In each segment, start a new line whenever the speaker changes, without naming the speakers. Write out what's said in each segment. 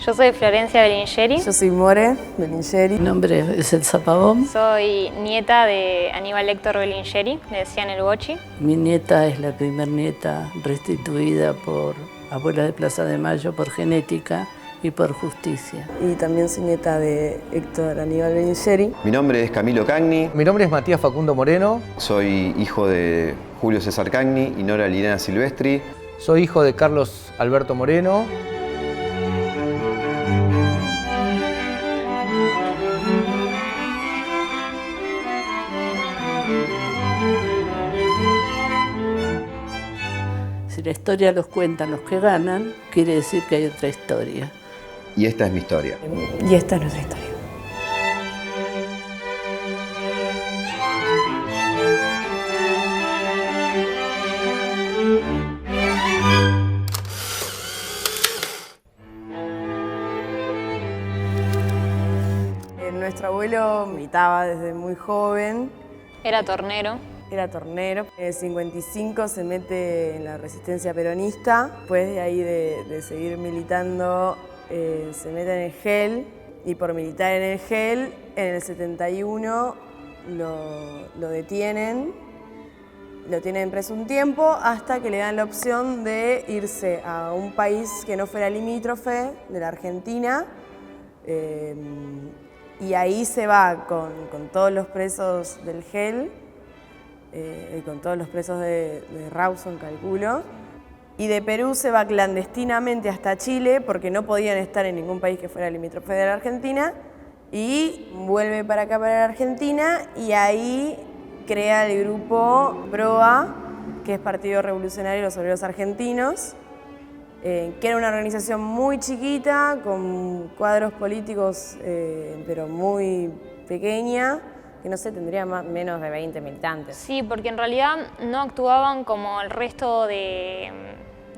Yo soy Florencia Bellingeri.
Yo soy More Bellingeri.
Mi nombre es Elsa Pavón.
Soy nieta de Aníbal Héctor Bellingeri, le decían el Bochi.
Mi nieta es la primer nieta restituida por Abuela de Plaza de Mayo por genética y por justicia.
Y también soy nieta de Héctor Aníbal Bellingeri.
Mi nombre es Camilo Cagni.
Mi nombre es Matías Facundo Moreno.
Soy hijo de Julio César Cagni y Nora Liliana Silvestri.
Soy hijo de Carlos Alberto Moreno.
Si la historia los cuentan los que ganan, quiere decir que hay otra historia.
Y esta es mi historia.
Y esta es nuestra historia. Nuestro abuelo militaba desde muy joven.
Era tornero.
Era tornero. En el 55 se mete en la resistencia peronista. Después de ahí de seguir militando, se mete en el GEL. Y por militar en el GEL, en el 71 lo detienen. Lo tienen preso un tiempo hasta que le dan la opción de irse a un país que no fuera limítrofe de la Argentina. Y ahí se va con todos los presos del GEL, y con todos los presos de Rawson, calculo. Y de Perú se va clandestinamente hasta Chile porque no podían estar en ningún país que fuera limítrofe de la Argentina. Y vuelve para acá, para la Argentina, y ahí crea el grupo PROA, que es Partido Revolucionario de los Obreros Argentinos, que era una organización muy chiquita, con cuadros políticos, pero muy pequeña, que no sé, tendría menos de 20 militantes.
Sí, porque en realidad no actuaban como el resto de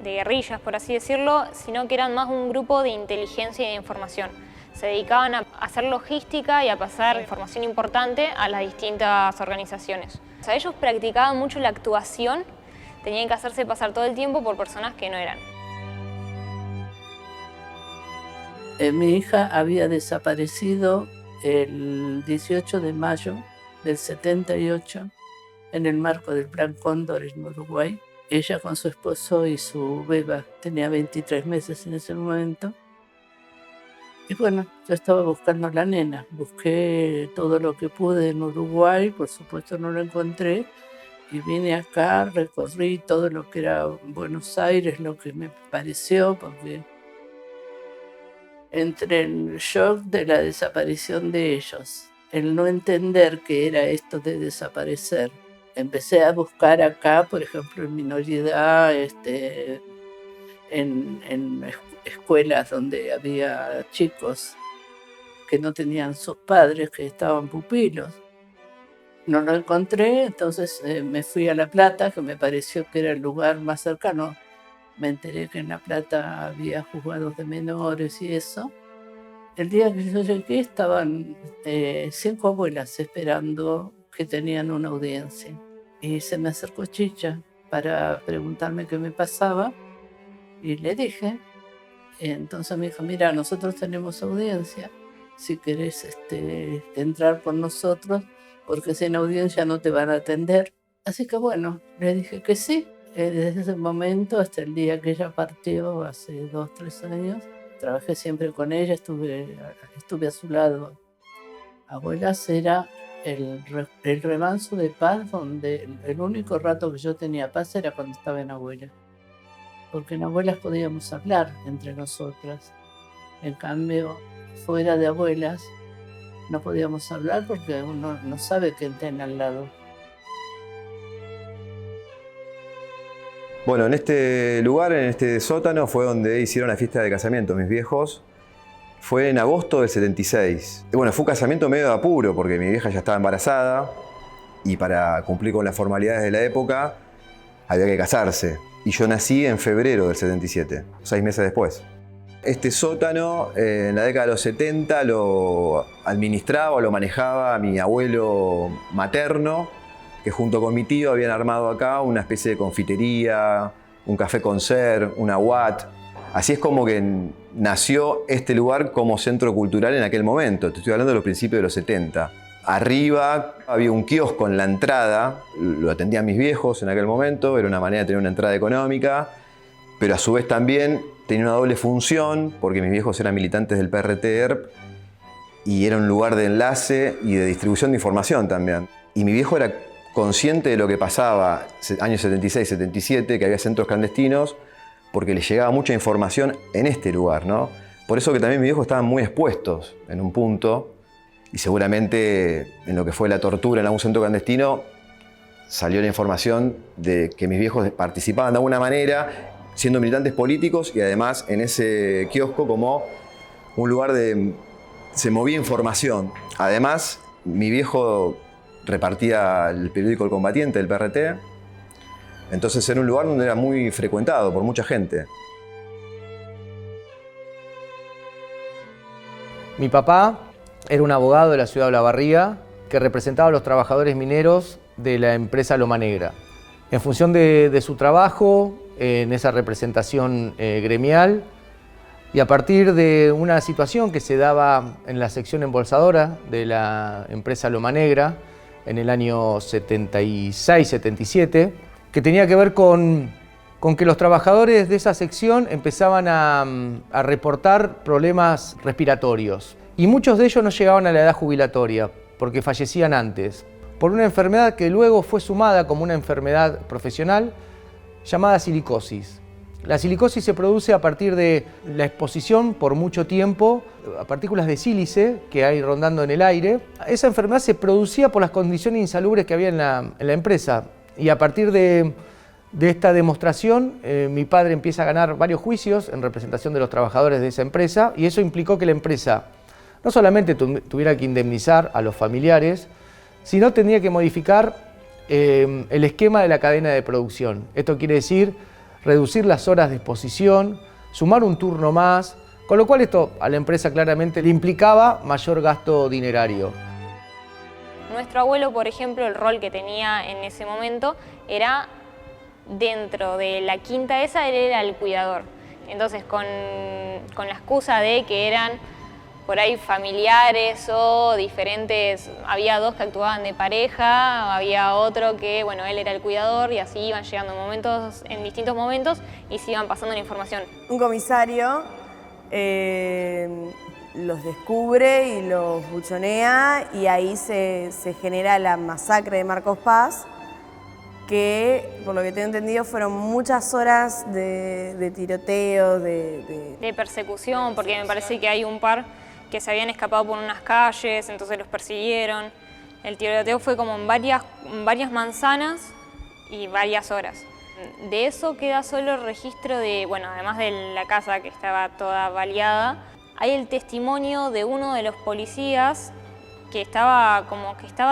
guerrillas, por así decirlo, sino que eran más un grupo de inteligencia y de información. Se dedicaban a hacer logística y a pasar información importante a las distintas organizaciones. O sea, ellos practicaban mucho la actuación, tenían que hacerse pasar todo el tiempo por personas que no eran.
Mi hija había desaparecido el 18 de mayo del 78 en el marco del Plan Cóndor en Uruguay. Ella con su esposo y su beba, tenía 23 meses en ese momento. Y bueno, yo estaba buscando a la nena. Busqué todo lo que pude en Uruguay, por supuesto no lo encontré. Y vine acá, recorrí todo lo que era Buenos Aires, lo que me pareció, porque entre el shock de la desaparición de ellos, el no entender qué era esto de desaparecer, empecé a buscar acá, por ejemplo, en minoridad, en escuelas donde había chicos que no tenían sus padres, que estaban pupilos. No lo encontré, entonces me fui a La Plata, que me pareció que era el lugar más cercano. Me enteré que en La Plata había juzgados de menores y eso. El día que yo llegué estaban 5 abuelas esperando que tenían una audiencia. Y se me acercó Chicha para preguntarme qué me pasaba y le dije. Entonces me dijo, mira, nosotros tenemos audiencia, si querés entrar por nosotros, porque sin audiencia no te van a atender. Así que bueno, le dije que sí. Desde ese momento hasta el día que ella partió, hace 2 o 3 años, trabajé siempre con ella, estuve a su lado. Abuelas era el remanso de paz, donde el único rato que yo tenía paz era cuando estaba en Abuelas. Porque en Abuelas podíamos hablar entre nosotras. En cambio, fuera de Abuelas, no podíamos hablar porque uno no sabe quién tiene al lado.
Bueno, en este lugar, en este sótano, fue donde hicieron la fiesta de casamiento mis viejos. Fue en agosto del 76. Y bueno, fue un casamiento medio de apuro porque mi vieja ya estaba embarazada y para cumplir con las formalidades de la época había que casarse. Y yo nací en febrero del 77, 6 meses después. Este sótano, en la década de los 70, lo administraba o lo manejaba mi abuelo materno, que junto con mi tío habían armado acá una especie de confitería, un café concert, una UAT. Así es como que nació este lugar como centro cultural en aquel momento. Te estoy hablando de los principios de los 70. Arriba había un kiosco en la entrada, lo atendían mis viejos en aquel momento, era una manera de tener una entrada económica, pero a su vez también tenía una doble función, porque mis viejos eran militantes del PRT-ERP y era un lugar de enlace y de distribución de información también. Y mi viejo era consciente de lo que pasaba años 76, 77, que había centros clandestinos, porque les llegaba mucha información en este lugar, ¿no? Por eso que también mis viejos estaban muy expuestos en un punto, y seguramente en lo que fue la tortura en algún centro clandestino salió la información de que mis viejos participaban de alguna manera, siendo militantes políticos, y además en ese kiosco como un lugar de... se movía información. Además, mi viejo repartía el periódico El Combatiente del PRT, entonces era un lugar donde era muy frecuentado por mucha gente.
Mi papá era un abogado de la ciudad de Olavarría que representaba a los trabajadores mineros de la empresa Loma Negra. En función de su trabajo, en esa representación gremial, y a partir de una situación que se daba en la sección embolsadora de la empresa Loma Negra en el año 76-77, que tenía que ver con que los trabajadores de esa sección empezaban a reportar problemas respiratorios. Y muchos de ellos no llegaban a la edad jubilatoria, porque fallecían antes, por una enfermedad que luego fue sumada como una enfermedad profesional llamada silicosis. La silicosis se produce a partir de la exposición por mucho tiempo a partículas de sílice que hay rondando en el aire. Esa enfermedad se producía por las condiciones insalubres que había en la empresa, y a partir de esta demostración mi padre empieza a ganar varios juicios en representación de los trabajadores de esa empresa, y eso implicó que la empresa no solamente tuviera que indemnizar a los familiares, sino tenía que modificar el esquema de la cadena de producción. Esto quiere decir reducir las horas de exposición, sumar un turno más, con lo cual esto a la empresa claramente le implicaba mayor gasto dinerario.
Nuestro abuelo, por ejemplo, el rol que tenía en ese momento era, dentro de la quinta esa, él era el cuidador. Entonces, con la excusa de que eran por ahí familiares o diferentes, había dos que actuaban de pareja, había otro que, bueno, él era el cuidador, y así iban llegando en distintos momentos y se iban pasando la información.
Un comisario los descubre y los buchonea, y ahí se genera la masacre de Marcos Paz, que, por lo que tengo entendido, fueron muchas horas de tiroteo,
de persecución, porque me parece que hay un par que se habían escapado por unas calles, entonces los persiguieron. El tiroteo fue como en varias manzanas y varias horas. De eso queda solo el registro de, bueno, además de la casa que estaba toda baleada, hay el testimonio de uno de los policías que estaba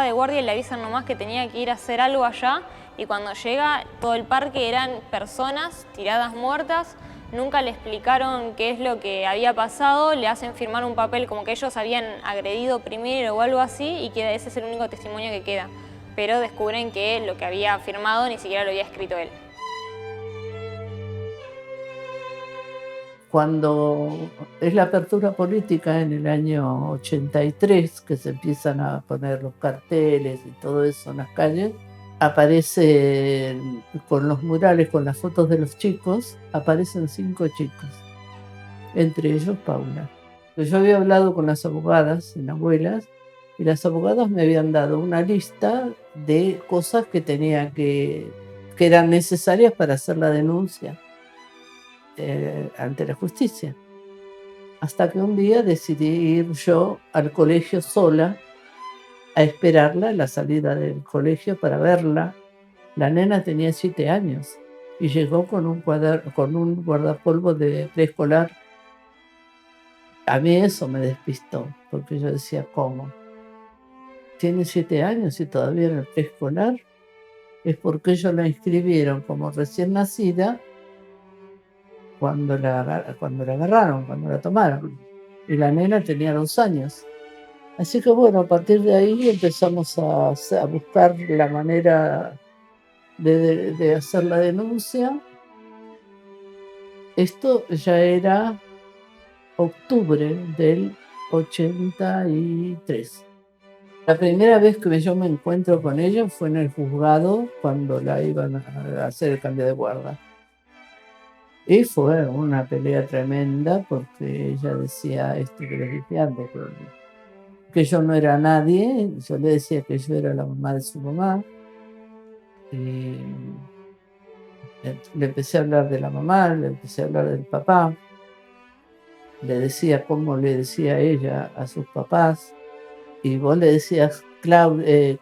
de guardia y le avisan nomás que tenía que ir a hacer algo allá, y cuando llega todo el parque eran personas tiradas muertas. Nunca le explicaron qué es lo que había pasado, le hacen firmar un papel como que ellos habían agredido primero o algo así, y que ese es el único testimonio que queda. Pero descubren que lo que había firmado ni siquiera lo había escrito él.
Cuando es la apertura política en el año 83, que se empiezan a poner los carteles y todo eso en las calles, aparecen con los murales, con las fotos de los chicos, aparecen 5 chicos, entre ellos Paula. Yo había hablado con las abogadas, en abuelas, y las abogadas me habían dado una lista de cosas que eran necesarias para hacer la denuncia ante la justicia. Hasta que un día decidí ir yo al colegio sola a esperarla en la salida del colegio para verla. La nena tenía 7 años y llegó con un guardapolvo de preescolar. A mí eso me despistó, porque yo decía, ¿cómo? Tiene 7 años y todavía en el preescolar. Es porque ellos la inscribieron como recién nacida cuando la agarraron, cuando la tomaron. Y la nena tenía 2 años. Así que bueno, a partir de ahí empezamos a buscar la manera de hacer la denuncia. Esto ya era octubre del 83. La primera vez que yo me encuentro con ella fue en el juzgado cuando la iban a hacer el cambio de guarda. Y fue una pelea tremenda porque ella decía esto que les dije antes, que yo no era nadie. Yo le decía que yo era la mamá de su mamá. Y le empecé a hablar de la mamá, le empecé a hablar del papá. Le decía cómo le decía ella a sus papás. Y vos le decías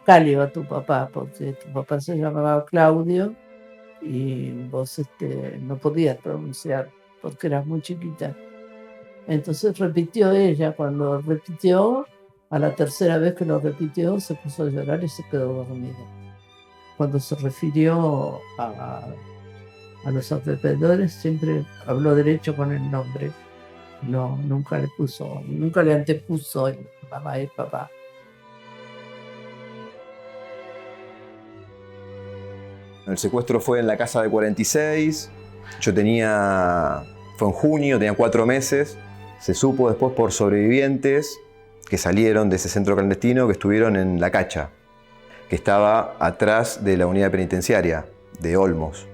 Calio a tu papá, porque tu papá se llamaba Claudio y vos no podías pronunciar porque eras muy chiquita. Entonces repitió ella. Cuando repitió, a la tercera vez que lo repitió, se puso a llorar y se quedó dormida. Cuando se refirió a los alrededores, siempre habló derecho con el nombre. No, nunca le antepuso el mamá y el papá.
El secuestro fue en la casa de 46, fue en junio, tenía 4 meses. Se supo después por sobrevivientes que salieron de ese centro clandestino que estuvieron en La Cacha, que estaba atrás de la unidad penitenciaria de Olmos,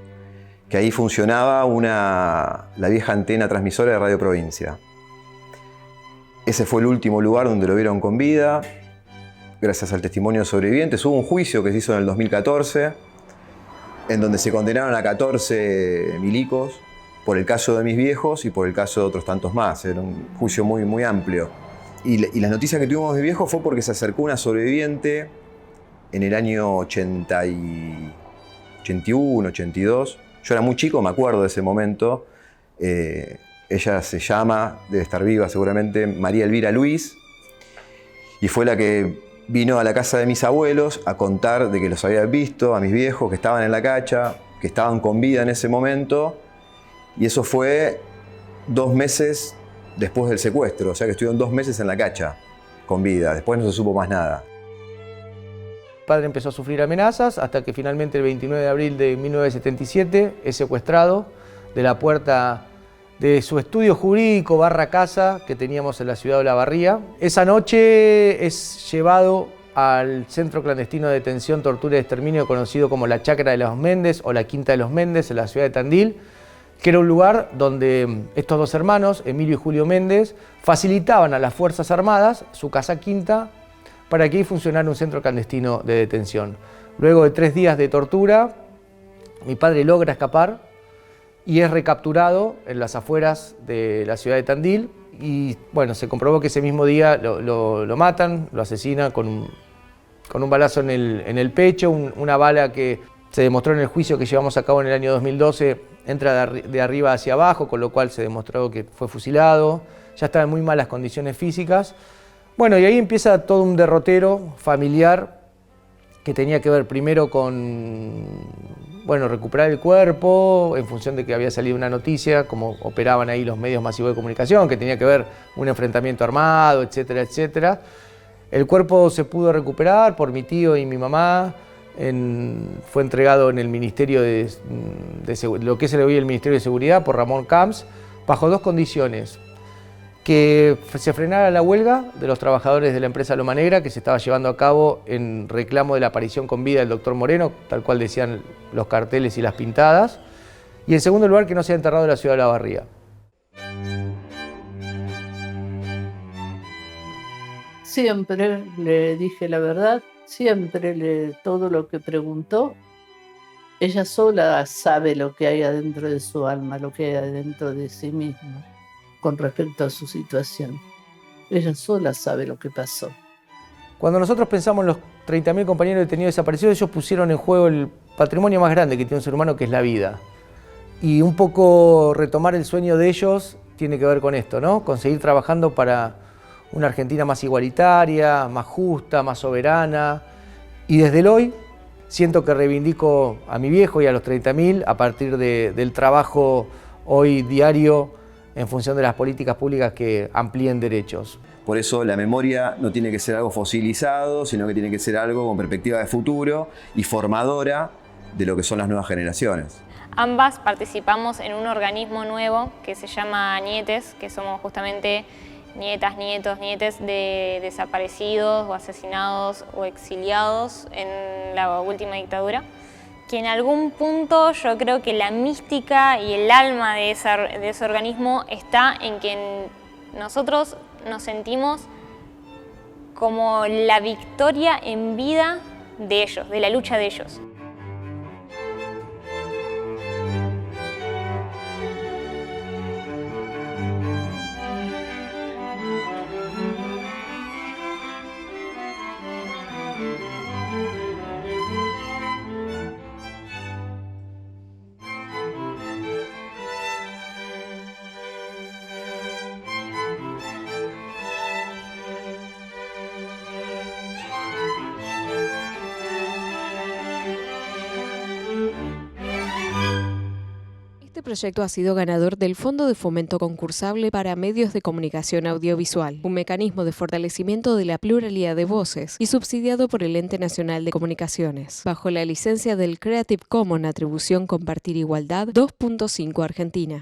que ahí funcionaba la vieja antena transmisora de Radio Provincia. Ese fue el último lugar donde lo vieron con vida, gracias al testimonio de sobrevivientes. Hubo un juicio que se hizo en el 2014, en donde se condenaron a 14 milicos por el caso de mis viejos y por el caso de otros tantos más. Era un juicio muy, muy amplio. Y las noticias que tuvimos de mis viejos fue porque se acercó una sobreviviente en el año 81, 82. Yo era muy chico, me acuerdo de ese momento. Ella se llama, debe estar viva seguramente, María Elvira Luis, y fue la que vino a la casa de mis abuelos a contar de que los había visto, a mis viejos que estaban en La Cacha, que estaban con vida en ese momento, y eso fue 2 meses después del secuestro, o sea que estuvieron 2 meses en La Cacha con vida, después no se supo más nada.
El padre empezó a sufrir amenazas hasta que finalmente el 29 de abril de 1977 es secuestrado de la puerta de su estudio jurídico / casa que teníamos en la ciudad de Olavarría. Esa noche es llevado al centro clandestino de detención, tortura y exterminio conocido como la Chacra de los Méndez o la Quinta de los Méndez en la ciudad de Tandil, que era un lugar donde estos 2 hermanos, Emilio y Julio Méndez, facilitaban a las Fuerzas Armadas su casa quinta para que ahí funcionara un centro clandestino de detención. Luego de 3 días de tortura, mi padre logra escapar y es recapturado en las afueras de la ciudad de Tandil. Y bueno, se comprobó que ese mismo día lo matan, lo asesinan con un balazo en el pecho, una bala que se demostró en el juicio que llevamos a cabo en el año 2012, entra de arriba hacia abajo, con lo cual se demostró que fue fusilado, ya estaba en muy malas condiciones físicas. Bueno, y ahí empieza todo un derrotero familiar que tenía que ver primero con recuperar el cuerpo en función de que había salido una noticia, como operaban ahí los medios masivos de comunicación, que tenía que ver un enfrentamiento armado, etcétera, etcétera. El cuerpo se pudo recuperar por mi tío y mi mamá, fue entregado en el Ministerio lo que es hoy el Ministerio de Seguridad por Ramón Camps, bajo 2 condiciones: que se frenara la huelga de los trabajadores de la empresa Loma Negra que se estaba llevando a cabo en reclamo de la aparición con vida del doctor Moreno, tal cual decían los carteles y las pintadas, y en segundo lugar que no sea enterrado en la ciudad de Olavarría.
Siempre le dije la verdad, siempre todo lo que preguntó. Ella sola sabe lo que hay adentro de su alma, lo que hay adentro de sí misma con respecto a su situación. Ella sola sabe lo que pasó.
Cuando nosotros pensamos en los 30.000 compañeros detenidos desaparecidos, ellos pusieron en juego el patrimonio más grande que tiene un ser humano, que es la vida. Y un poco retomar el sueño de ellos tiene que ver con esto, ¿no? Con seguir trabajando para una Argentina más igualitaria, más justa, más soberana. Y desde el hoy siento que reivindico a mi viejo y a los 30.000 a partir del trabajo hoy diario en función de las políticas públicas que amplíen derechos.
Por eso la memoria no tiene que ser algo fosilizado, sino que tiene que ser algo con perspectiva de futuro y formadora de lo que son las nuevas generaciones.
ambas participamos en un organismo nuevo que se llama Nietes, que somos justamente nietas, nietos, nietes de desaparecidos o asesinados o exiliados en la última dictadura. Que en algún punto yo creo que la mística y el alma de ese organismo está en que nosotros nos sentimos como la victoria en vida de ellos, de la lucha de ellos.
Este proyecto ha sido ganador del Fondo de Fomento Concursable para Medios de Comunicación Audiovisual, un mecanismo de fortalecimiento de la pluralidad de voces y subsidiado por el Ente Nacional de Comunicaciones, bajo la licencia del Creative Commons Atribución Compartir Igualdad 2.5 Argentina.